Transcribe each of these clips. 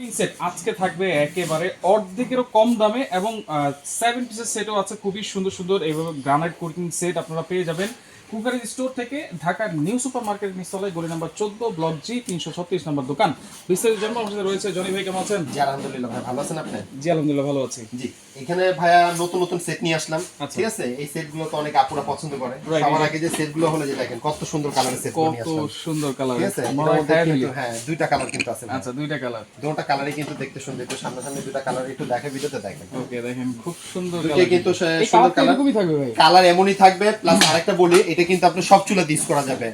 Cooking set আজকে থাকবে একেবারে অর্ধেকেরও কম দামে এবং 7 পিসের সেটও আছে খুবই সুন্দর সুন্দর এইভাবে গ্রানাইট কুকিং সেট আপনারা পেয়ে যাবেন কুকারি স্টোর থেকে ঢাকার নিউ সুপার মার্কেট নিচতলায় গলি নাম্বার 14 ব্লক জি 336 নম্বর দোকান। বিস্তারিত জন্য আমাদের সাথে রয়েছে জনি ভাই, কেমন আছেন? জি আলহামদুলিল্লাহ ভাই, ভালো আছেন আপনি? জি আলহামদুলিল্লাহ ভালো আছি। জি এখানে ভাইয়া নতুন নতুন সেট নিয়ে আসলাম। ঠিক আছে, এই সেটগুলো তো অনেক আপুরা পছন্দ করে। সবার আগে যে সেটগুলো হলো যে দেখেন কত সুন্দর কালারের সেট নিয়ে আসলাম, কত সুন্দর কালার। ঠিক আছে, কিন্তু হ্যাঁ দুইটা কালার কিন্তু আছে। আচ্ছা দুইটা কালার, দুটো কালারই কিন্তু দেখতে সুন্দর। একটু সামনাসামনি দুইটা কালার একটু দেখে ভিডিওতে দেখেন। ওকে দেখেন খুব সুন্দর দুটো কালার, কিন্তু সুন্দর কালার এরকমই থাকবে ভাই। কালার এমনই থাকবে। প্লাস আরেকটা বলি, এটা কিন্তু আপনি সব চুলা ইউজ করা যাবে।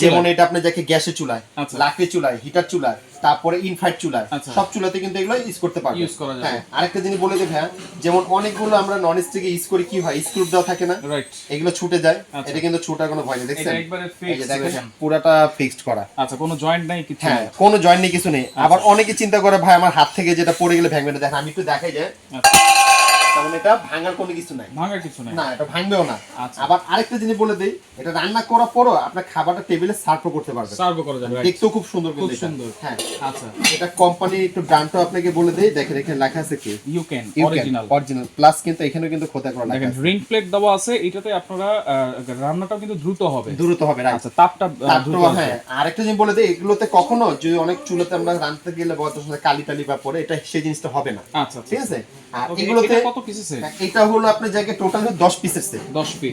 যেমন এটা আপনি যাকে গ্যাসের চুলায়, লাকড়ি চুলায়, হিটার চুলায়, তারপরে ইনফ্রাইট চুলায়, সব চুলাতে কিন্তু এগুলো ইউজ করতে পারবেন। হ্যাঁ আরেকটা জিনিস বলে দেব ভাই, যেমন অনেকগুলো আমরা নন স্টিকে ইউজ করি, কি হয় স্ক্রু দেওয়া থাকে না, এগুলো ছুটে যায়। এটা কিন্তু ছুটার কোনো ভয় নেই, দেখছেন একবারে ফিক্সড, দেখেন পুরাটা ফিক্সড করা। আচ্ছা কোনো জয়েন্ট নাই কিছু? হ্যাঁ কোনো জয়েন্ট নেই, কিছু নেই। আবার অনেকে চিন্তা করে ভাই আমার হাত থেকে যেটা পড়ে গেলে ভাঙবে না, দেখেন আমি একটু দেখাই যায়, কারণ এটা ভাঙার কোনো কিছু নাই, ভাঙার কিছু নাই, না এটা ভাঙবেও না। আবার আরেকটা জিনিস বলে দেই, এটা রান্না করার পরও আপনার খাবারটা টেবিলে সার্ভ করতে পারবেন, সার্ভ করা যাবে, দেখতেও খুব সুন্দর, খুব সুন্দর। হ্যাঁ আচ্ছা এটা কোম্পানি একটু ব্র্যান্ডটা আপনাকে বলে দেই, দেখেন এখানে লেখা আছে কি ইউ ক্যান অরিজিনাল প্লাস কিন্তু এখানেও কিন্তু খোদা করা লেখা দেখেন আছে, রিং প্লেট দেওয়া আছে। এটাতে আপনারা রান্নাটাও কিন্তু দ্রুত হবে, রাইট। আচ্ছা তাপটা দ্রুত হবে। হ্যাঁ আরেকটা জিনিস বলে দেই, এগুলোতে কখনো যদি অনেক চুলাতে আমরা রান্নাতে গেলে বড় সাথে কালি টালি বা পরে, এটা সেই জিনিসটা হবে না। আচ্ছা ঠিক আছে, আর ওকে, এগুলোতে এটা কত পিস আছে? এটা হলো আপনার জায়গায় টোটাল 10 পিসের সেট,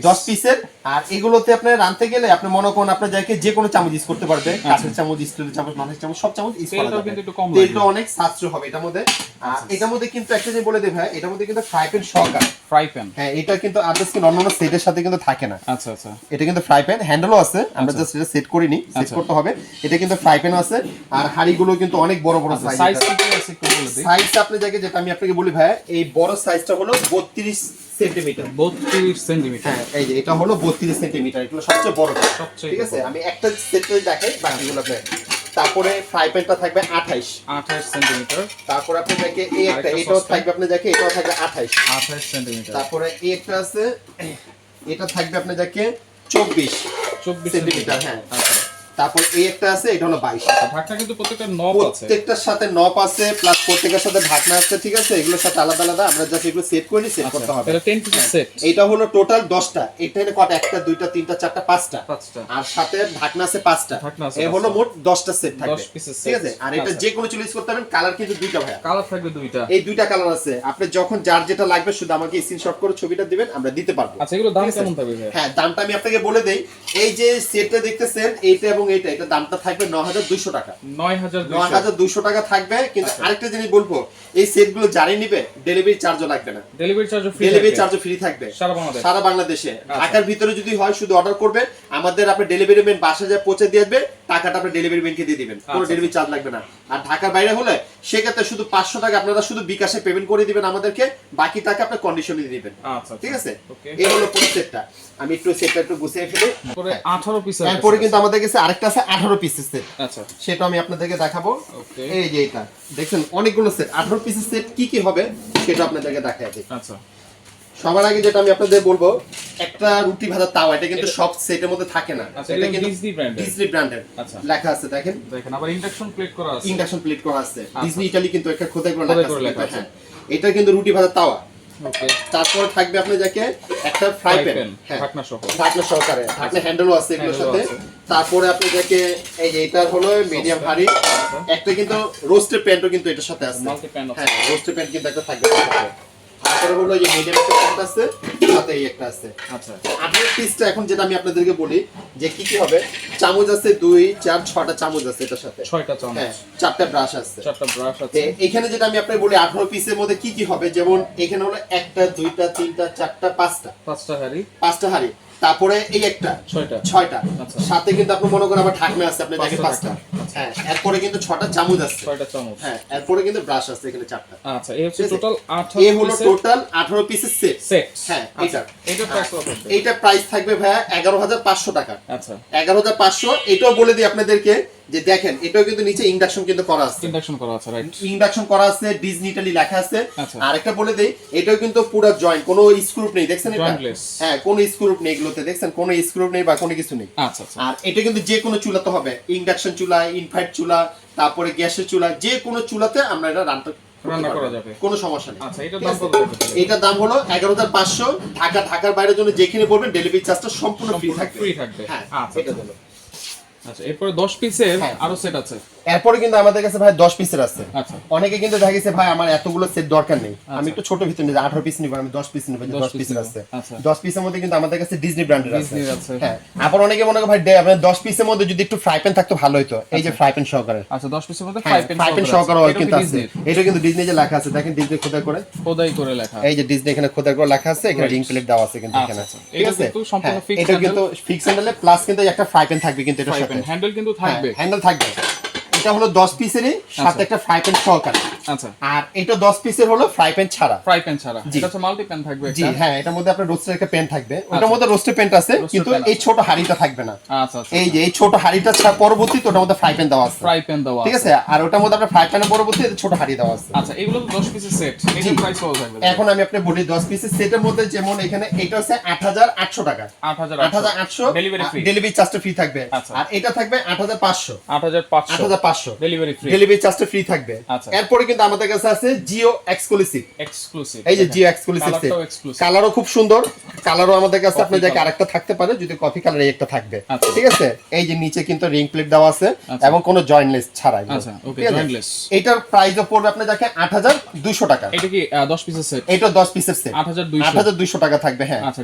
10 পিসের। আর এগুলোতে আপনি রাঁধতে গেলে আপনি মনে করুন আপনার জায়গায় যে কোনো চামচ ইউজ করতে পারবে, কাঠের চামচ, স্টিলের চামচ, মাটির চামচ, সব চামচ ইউজ করা যাবে। তেলটা অনেক সাশ্রয় হবে এটার মধ্যে। আর এটার মধ্যে কিন্তু একটা জিনিস বলে দেই ভাই, এটার মধ্যে কিন্তু ফ্রাই প্যান সহকারে, ফ্রাই প্যান। হ্যাঁ এটা কিন্তু আদার্স অন্যান্য সেটের সাথে কিন্তু থাকে না। আচ্ছা আচ্ছা এটা কিন্তু ফ্রাই প্যান, হ্যান্ডেলও আছে, আমরা জাস্ট এটা সেট করিনি, সেট করতে হবে। এটা কিন্তু ফ্রাই প্যান আছে। আর হাঁড়িগুলো কিন্তু অনেক বড় বড় সাইজ। সাইজ কি আছে একটু বলে দিই। সাইজটা আপনি জায়গায় যেটা আমি আপনাকে বলি ভাই, এই বড় সাইজটা হলো 32 সেন্টিমিটার। 32 সেন্টিমিটার, হ্যাঁ এই যে এটা হলো 32 সেন্টিমিটার, এগুলো সবচেয়ে বড়, ঠিক আছে। আমি একটা সেট করে দেখাই, বাকিগুলো আপনি। তারপরে ফ্রাই প্যানটা থাকবে 28 সেন্টিমিটার। তারপর আপনি দেখে এই একটা, এটাও থাকবে আপনি দেখে, এটাও থাকবে 28 সেন্টিমিটার। তারপরে এই একটা আছে, এটা থাকবে আপনি দেখে 24 সেন্টিমিটার। হ্যাঁ তারপর এই একটা আছে, এটা হলো 22। ঢাকনা কিন্তু প্রত্যেকটা নব আছে, প্রত্যেকটার সাথে নব আছে, প্লাস প্রত্যেকটার সাথে ঢাকনা আছে, ঠিক আছে। এগুলোর সাথে আলাদা আলাদা আমরা জাস্ট এগুলো সেট করে সেট করতে হবে। এটা 10 পিস সেট। এটা হলো টোটাল 10টা। এখানে কত, 1টা 2টা 3টা 4টা 5টা, আর সাথে ঢাকনা আছে 5টা। এই হলো মোট 10টা সেট থাকবে, ঠিক আছে। আর এটা যে কোনো চুজ করতে পারবেন। কালার কিন্তু দুইটা ভাই, কালার থাকবে দুইটা, এই দুইটা কালার আছে। আপনি যখন যার যেটা লাগবে শুধু আমাকে স্ক্রিনশট করে ছবিটা দিবেন, আমরা দিতে পারবো। আচ্ছা এগুলো দাম কেমন থাকবে ভাই? হ্যাঁ দামটা আমি আপনাকে বলে দেই। এই যে সেটটা দেখতেছেন, এইটা এবং এইটা, এটা দামটা থাকবে 9200 টাকা। 9200 টাকা থাকবে। কিন্তু আরেকটা জিনিস বলবো, এই সেটগুলো যারাই নিবে ডেলিভারি চার্জও লাগবে না, ডেলিভারি চার্জও ফ্রি থাকবে সারা বাংলাদেশে। ঢাকার ভিতরে যদি হয় শুধু অর্ডার করবে, আমাদের আপনি ডেলিভারি ম্যান বাসায় যা পৌঁছে দিয়ে আসবে, টাকাটা আপনি ডেলিভারি ম্যানকে দিয়ে দিবেন, কোনো ডেলিভারি চার্জ লাগবে না। আর ঢাকার বাইরে হলে সেক্ষেত্রে শুধু 500 টাকা আপনারা শুধু বিকাশে পেমেন্ট করে দিবেন আমাদেরকে, বাকি টাকা আপনি কন্ডিশনে দিয়ে দিবেন, ঠিক আছে। এই হলো পুরো সেটটা। আমি একটু সেটটা একটু গুছিয়ে ফেলি। পরে 18 পিস, এরপরে কিন্তু আমাদের কাছে আরেকটা আছে 18 পিসের সেট। আচ্ছা সেটা আমি আপনাদেরকে দেখাবো। এই যে এটা দেখছেন অনেকগুলো সেট, 18 পিসের সেট কি কি হবে সেটা আপনাদেরকে দেখাই দিই। আচ্ছা সবার আগে যেটা আমি আপনাদের বলবো, একটা রুটি ভাজা তাওয়া, এটা কিন্তু সব সেটের মধ্যে থাকে না, এটা কিন্তু ডিজনি ব্র্যান্ডের লেখা আছে, দেখেন আবার ইন্ডাকশন প্লেট করা আছে, ডিজনি ইতালি কিন্তু একটা খোদাই করে লেখা আছে। হ্যাঁ এটা কিন্তু রুটি ভাজা তাওয়া। ওকে তারপর থাকবে আপনি যাকে একটা ফ্রাই প্যান, ঢাকনা সহকারে, ঢাকনা হ্যান্ডেলও আছে এগুলোর সাথে। তারপরে আপনি যাকে এই যে এটা হলো মিডিয়াম হাঁড়ি, একটা কিন্তু রোস্টের প্যানও কিন্তু এটার সাথে আছে, হ্যাঁ রোস্টের প্যান কিন্তু একটা থাকবে। তারপরে হলো এই মিডিয়াম একটা প্যান আছে, সাথে এই একটা আছে। আচ্ছা 18 পিসটা এখন যেটা আমি আপনাদেরকে বলি যে কি কি হবে, চামচ আছে 2 4 6টা চামচ আছে এটার সাথে, 6টা চামচ, হ্যাঁ 4টা ব্রাশ আছে, এখানে যেটা আমি আপনাকে বলি 18 পিসের মধ্যে কি কি হবে, যেমন এখানে হলো 1টা 2টা 3টা 4টা 5টা হাঁড়ি। তারপরে এই একটা 6টা, সাথে কিন্তু আপনি মনে করেন আবার ঢাকনা আছে আপনি দেখেন 5টা, হ্যাঁ এরপরে কিন্তু 6টা চামচ আছে, হ্যাঁ এরপরে কিন্তু ব্রাশ আছে এখানে 4টা। আচ্ছা এই হচ্ছে টোটাল 18, এই হলো টোটাল 18 পিসের সেট। হ্যাঁ এইটা প্রাইস থাকবে ভাইয়া 11500 টাকা। আচ্ছা 11500। এটাও বলে দিই আপনাদেরকে যে দেখেন এটাও কিন্তু নিচে ইন্ডাকশন কিন্তু করা আছে, ইন্ডাকশন করা আছে, রাইট, ইন্ডাকশন করা আছে, ডিজনি ইটালি লেখা আছে। আচ্ছা। আর একটা বলে দেই, এটাও কিন্তু পুরো জয়েন্ট, কোনো স্ক্রু নেই, দেখছেন এটা? জয়েন্টলেস, হ্যাঁ, কোনো স্ক্রু নেই এগুলোতে, দেখছেন কোনো স্ক্রু নেই বা কোনো কিছু নেই। আচ্ছা আচ্ছা। আর এটা কিন্তু যে কোনো চুলাতে হবে, ইন্ডাকশন চুলা, ইনফ্রারেড চুলা, তারপরে গ্যাসের চুলা, যে কোনো চুলাতে আমরা এটা রান্না করা যাবে, কোনো সমস্যা নেই। আচ্ছা, এটার দাম কত? এটার দাম হলো 11,500। ঢাকার বাইরের জন্য যেখানে বলবেন ডেলিভারি চার্জটা সম্পূর্ণ ফ্রি থাকবে। হ্যাঁ, আচ্ছা এটা হলো। আচ্ছা, এরপরে 10 পিসের আরো সেট আছে। এরপরে কিন্তু আমাদের কাছে ভাই 10 পিসের আছে। আচ্ছা, অনেকে কিন্তু দেখাইছে ভাই আমার এতগুলো সেট দরকার নেই, আমি একটু ছোট ভিতরে নিব, 18 পিস নিব, আমি 10 পিস নিব, 10 পিসের আছে। 10 পিসের মধ্যে কিন্তু আমাদের কাছে ডিজনি ব্র্যান্ডের আছে। হ্যাঁ, আবার অনেকে মনে করে ভাই আপনার 10 পিসের মধ্যে যদি একটু ফ্রাই প্যান থাকতো ভালো হতো, এই যে ফ্রাই প্যান সহকারে। আচ্ছা, 10 পিসের মধ্যে ফ্রাই প্যান সহকারে কিন্তু আছে। এটা কিন্তু ডিজনি যে লেখা আছে, দেখেন ডিজনি খোদাই করে লেখা, এই যে ডিজনি এখানে খোদাই করে লেখা আছে, এখানে রিং প্লেট দেওয়া আছে কিন্তু এখানে, ঠিক আছে? এটা কিন্তু ফিক্স হ্যান্ডেলে প্লাস কিন্তু একটা ফ্রাই প্যান থাকবে কিন্তু এটার সাথে, হ্যান্ডেল কিন্তু থাকবে, হ্যান্ডেল থাকবে। এটা হলো 10 পিসেরই সাথে একটা ফ্রাই প্যান সহকারে। আচ্ছা, আর এটা 10 পিসের হলো ফ্রাই প্যান ছাড়া। এটা হচ্ছে মাল্টি প্যান থাকবে জি, হ্যাঁ, এটার মধ্যে আপনার রোস্টের একটা প্যান থাকবে, ওটার মধ্যে রোস্টের প্যানটা আছে, কিন্তু এই ছোট হাঁড়িটা থাকবে না। আচ্ছা আচ্ছা, এই যে এই ছোট হাঁড়িটা ছাড়া পরবর্তীতে ওটার মধ্যে ফ্রাই প্যান দেওয়া আছে, ঠিক আছে? আর ওটার মধ্যে আপনার ফ্রাই প্যানের পরবর্তীতে ছোট হাঁড়ি দেওয়া আছে। আচ্ছা, এগুলো তো 10 পিসের সেট, এটার প্রাইস কত থাকবে? এখন আমি আপনাকে বলি 10 পিসের সেটের মধ্যে যেমন এখানে এটা হচ্ছে 8,800 টাকা, 8,800 ডেলিভারি চার্জটা ফ্রি থাকবে। আর এটা থাকবে 8,500 ডেলিভারি চার্জটা ফ্রি থাকবে। এরপরে কিন্তু আমাদের কাছে আছে জিও এক্সক্লুসিভ, এই যে জিও এক্সক্লুসিভ সেট, কালারও খুব সুন্দর, কালারও আমাদের কাছে আপনি দেখে আরেকটা থাকতে পারে, যদি কফি কালার একটা থাকবে, ঠিক আছে? এই যে নিচে কিন্তু রিং প্লেট দেওয়া আছে এবং কোনো জয়েন্টলেস ছাড়াই, এটার প্রাইসও পড়বে আপনি দেখে 8,200 টাকা। এটা কি 10 পিসের সেট? এটা 10 পিসের সেট, 8,200 টাকা থাকবে। হ্যাঁ, আচ্ছা,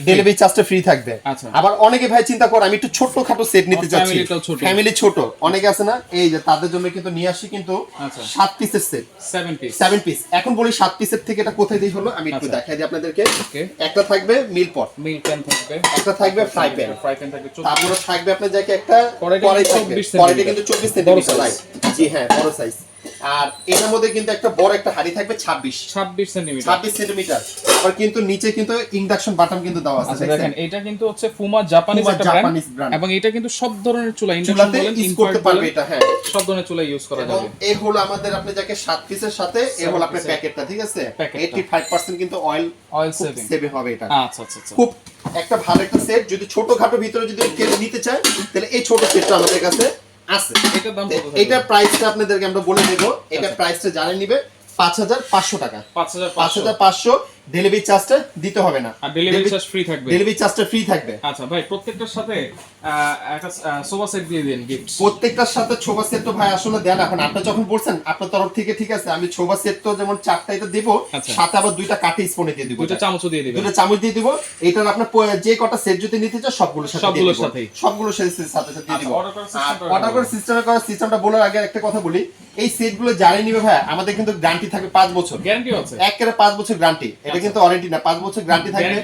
ডেলিভারি চার্জটা ফ্রি থাকবে। আবার অনেকে ভাই চিন্তা করে আমি একটু ছোটখাটো সেট নিতে চাচ্ছি, ফ্যামিলি ছোট অনেকে আছে না, এই যে তাদের জন্য কিন্তু নিয়ে আসি কিন্তু 7 পিসের সেট, 7 পিস। এখন বলি 7 পিসের থেকে এটা কোথায় দিই হলো আমি একটু দেখাই দিই আপনাদেরকে। একটা থাকবে মিল পট, থাকবে, একটা থাকবে ফ্রাই প্যান থাকবে, তারপরে থাকবে আপনার যাকে একটা কড়াই থাকবে, কড়াইটা কিন্তু 24 সেন্টিমিটার, রাইট? জি হ্যাঁ, বড় সাইজ। আর এটার মধ্যে কিন্তু একটা বড় একটা হাঁড়ি থাকবে 26 সেন্টিমিটার। আবার কিন্তু নিচে কিন্তু ইন্ডাকশন বাটন কিন্তু দেওয়া আছে, দেখেন এটা কিন্তু হচ্ছে ফুমা জাপানিজ একটা ব্র্যান্ড, এবং এটা কিন্তু সব ধরনের চুলা ইন্ডাকশন বলেন ইউজ করতে পারবে, এটা হ্যাঁ সব ধরনের চুলা ইউজ করা যাবে। এই হলো আমাদের আপনি যাকে 7 পিসের সাথে এই হলো আপনার প্যাকেটটা, ঠিক আছে? 85% কিন্তু অয়েল সেভিং হবে এটা। আচ্ছা আচ্ছা, খুব একটা ভালো একটা সেট, যদি ছোটখাটো ভিতরে যদি কেউ নিতে চায় তাহলে এই ছোট সেটটা আমাদের কাছে আছে। এটার দাম কত? এটার প্রাইসটা আপনাদেরকে আমরা বলে দেব। এটা প্রাইসটা জানেন নিবে 5,500 টাকা, 5,500। ডেলিভারি চার্জটা দিতে হবে না, আর ডেলিভারি চার্জ ফ্রি থাকবে, ডেলিভারি চার্জটা ফ্রি থাকবে। আচ্ছা ভাই, প্রত্যেকটার সাথে একটা সোফা সেট দিয়ে দেন গিফট। প্রত্যেকটার সাথে সোফা সেট তো ভাই আসলে দেন, এখন আপনি যখন বলছেন আপনার তরফ থেকে, ঠিক আছে, আমি সোফা সেট তো যেমন 4টাই তো দেব, সাথে আবার 2টা কাঠি স্পুনে দিয়ে দিব, 2টা চামচও দিয়ে দিবেন, 2টা চামচ দিয়ে দিব। এটার আপনার যে কটা সেট যদি নিতে চান সবগুলোর সাথে দিয়ে দিব, সবগুলোর সাথে দিয়ে দিব। অর্ডার করে সিস্টেমটা বলার আগে একটা কথা বলি, এই সেটগুলো জারি নিবে ভাই, আমাদের কিন্তু গ্যারান্টি থাকবে 5 বছর, গ্যারান্টি আছে একেবারে 5 বছর গ্যারান্টি। এটা কিন্তু ওয়ারেন্টি না, 5 বছর গ্যারান্টি থাকবে।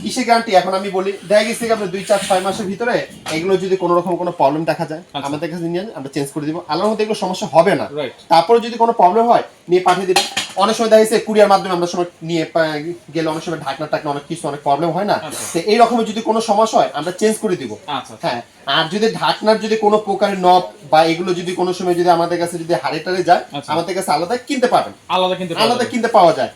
কিসের গ্যারান্টি এখন আমি বলি, দেখা গেছে আপনি 2-4-6 মাসের ভিতরে এগুলো যদি কোনো রকম কোনো প্রবলেম দেখা যায় আমাদের কাছে নিয়ে আমরা চেঞ্জ করে দিব, আল্লাহর মধ্যে এগুলো সমস্যা হবে না। তারপরে যদি কোনো প্রবলেম হয় নিয়ে পাঠিয়ে দিবেন। অনেক সময় দেখা গেছে কুরিয়ার মাধ্যমে আমরা সময় নিয়ে গেলে অনেক সময় ঢাকনা অনেক কিছু অনেক প্রবলেম হয় না, তো এই রকমের যদি কোনো সমস্যা হয় আমরা চেঞ্জ করে দিব। হ্যাঁ, আর যদি ঢাকনার যদি কোনো প্রকারের নব বা এগুলো যদি কোনো সময় যদি আমাদের কাছে যদি হাড়ে যায়, আমাদের কাছে আলাদা কিনতে পারবেন, আলাদা কিনতে পাওয়া যায়।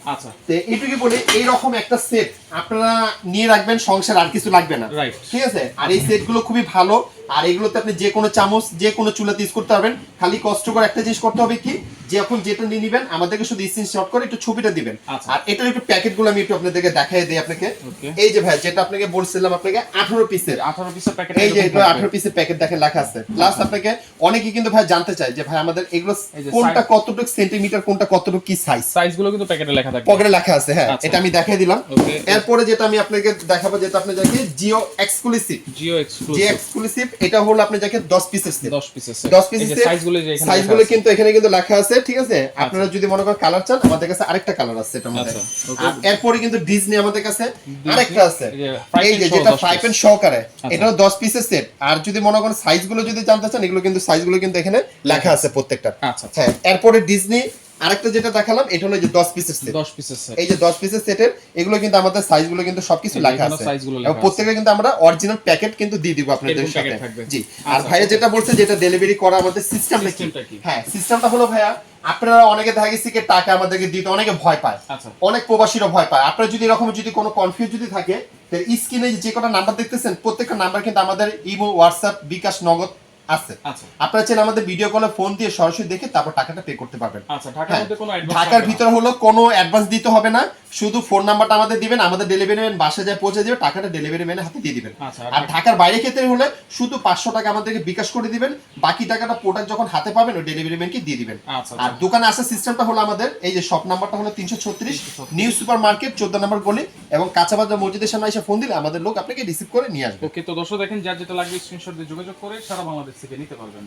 তো এইটুকু বলি, এইরকম একটা সেট আপনারা নিয়ে রাখবেন, সংসার আর কিছু লাগবে না, ঠিক আছে? আর এই সেটগুলো খুবই ভালো, আর এগুলোতে আপনি যে কোনো চামচ যে কোনো চুলাতে ইউজ করতে পারবেন। খালি কষ্ট করে একটা জিনিস করতে হবে কি, যখন যেটা নিয়ে নিবেন আমাদেরকে শুধু স্ক্রিনশট করে একটু ছবিটা দিবেন। আর এটার একটু প্যাকেটগুলো আমি একটু আপনাদেরকে দেখাই দিই আপনাকে। এই যে ভাই যেটা আপনাকে বলছিলাম আপনাকে 18 পিসের প্যাকেট, এই যে এটা 18 পিসের প্যাকেট দেখেন লেখা আছে। প্লাস আপনাকে অনেকে কিন্তু ভাই জানতে চায় যে ভাই আমাদের এগুলো কোনটা কতটুকু সেন্টিমিটার, কোনটা কতটুকু কি সাইজগুলো কিন্তু প্যাকেটে লেখা থাকে, পকেটে লেখা আছে। হ্যাঁ, এটা আমি দেখাই দিলাম। এরপরে যেটা আমি আপনাকে দেখাবো, যেটা আপনি দেখি জিও এক্সক্লুসিভ, এটা হলো আপনি দেখেন 10 পিসের সেট, 10 পিসের সাইজগুলো কিন্তু এখানে কিন্তু লেখা আছে, ঠিক আছে? আপনারা যদি মনে করেন কালার চান, আমাদের কাছে আরেকটা কালার আছে এটার মধ্যে। আর এরপরে কিন্তু ডিজনি আমাদের কাছে আরেকটা আছে, এই যে যেটা ফ্রাই প্যান সহকারে, এটাও 10 পিসের সেট। আর যদি মনে করেন সাইজগুলো যদি জানতে চান, এগুলো কিন্তু সাইজগুলো কিন্তু এখানে লেখা আছে প্রত্যেকটা। হ্যাঁ, এরপরে ডিজনি আরেকটা যেটা দেখালাম এটা হলো যে 10 পিসের সেট। 10 পিসের সেট। এই যে 10 পিসের সেটের এগুলো কিন্তু আমাদের সাইজগুলো কিন্তু সবকিছু লেখা আছে এবং প্রত্যেকটা কিন্তু আমরা অরিজিনাল প্যাকেট কিন্তু দিয়ে দিব আপনাদের সাথে। জি। আর ভাইয়া যেটা বলছে যেটা ডেলিভারি করা আমাদের সিস্টেমটা কি? হ্যাঁ, সিস্টেমটা হলো ভাইয়া আপনারা অনেকে দেখা গেছে কি টাকা আমাদেরকে দিতে অনেকে ভয় পায়, অনেক প্রবাসীরা ভয় পায়। আপনারা যদি এরকম যদি কোনো কনফিউজ যদি থাকে, তাহলে স্ক্রিনে যে কটা নাম্বার দেখতেছেন প্রত্যেকটা নাম্বার কিন্তু আমাদের ইমো, হোয়াটসঅ্যাপ, বিকাশ, নগদ আছে। আপনারা চাইলে আমাদের ভিডিও কলে ফোন দিয়ে সরাসরি দেখে তারপর টাকাটা পে করতে পারবেন। ঢাকার ভিতরে হলো কোনো অ্যাডভান্স দিতে হবে না, শুধু ফোন নাম্বারটা আমাদের দিবেন, আমাদের ডেলিভারি ম্যান বাসায় যায় পৌঁছে দিবে, টাকাটা ডেলিভারি ম্যানের হাতে দিয়ে দিবেন। আর ঢাকার বাইরে ক্ষেত্রে হলে শুধু 500 টাকা আমাদেরকে বিকাশ করে দিবেন, বাকি টাকাটা প্রোডাক্ট যখন হাতে পাবেন ওই ডেলিভারি ম্যানকে দিয়ে দিবেন। আর দোকানে আসার সিস্টেমটা হলো আমাদের এই যে শপ নাম্বারটা হলো 336 নিউ সুপার মার্কেট 14 নম্বর গলি এবং কাঁচাবাজার মসজিদের সামনে এসে ফোন দিলে আমাদের লোক আপনাকে রিসিভ করে নিয়ে আসবে। ওকে, তো দর্শক দেখেন যার যেটা লাগবে স্ক্রিনশট দিয়ে যোগাযোগ করে সারা বাংলাদেশ থেকে নিতে পারবেন।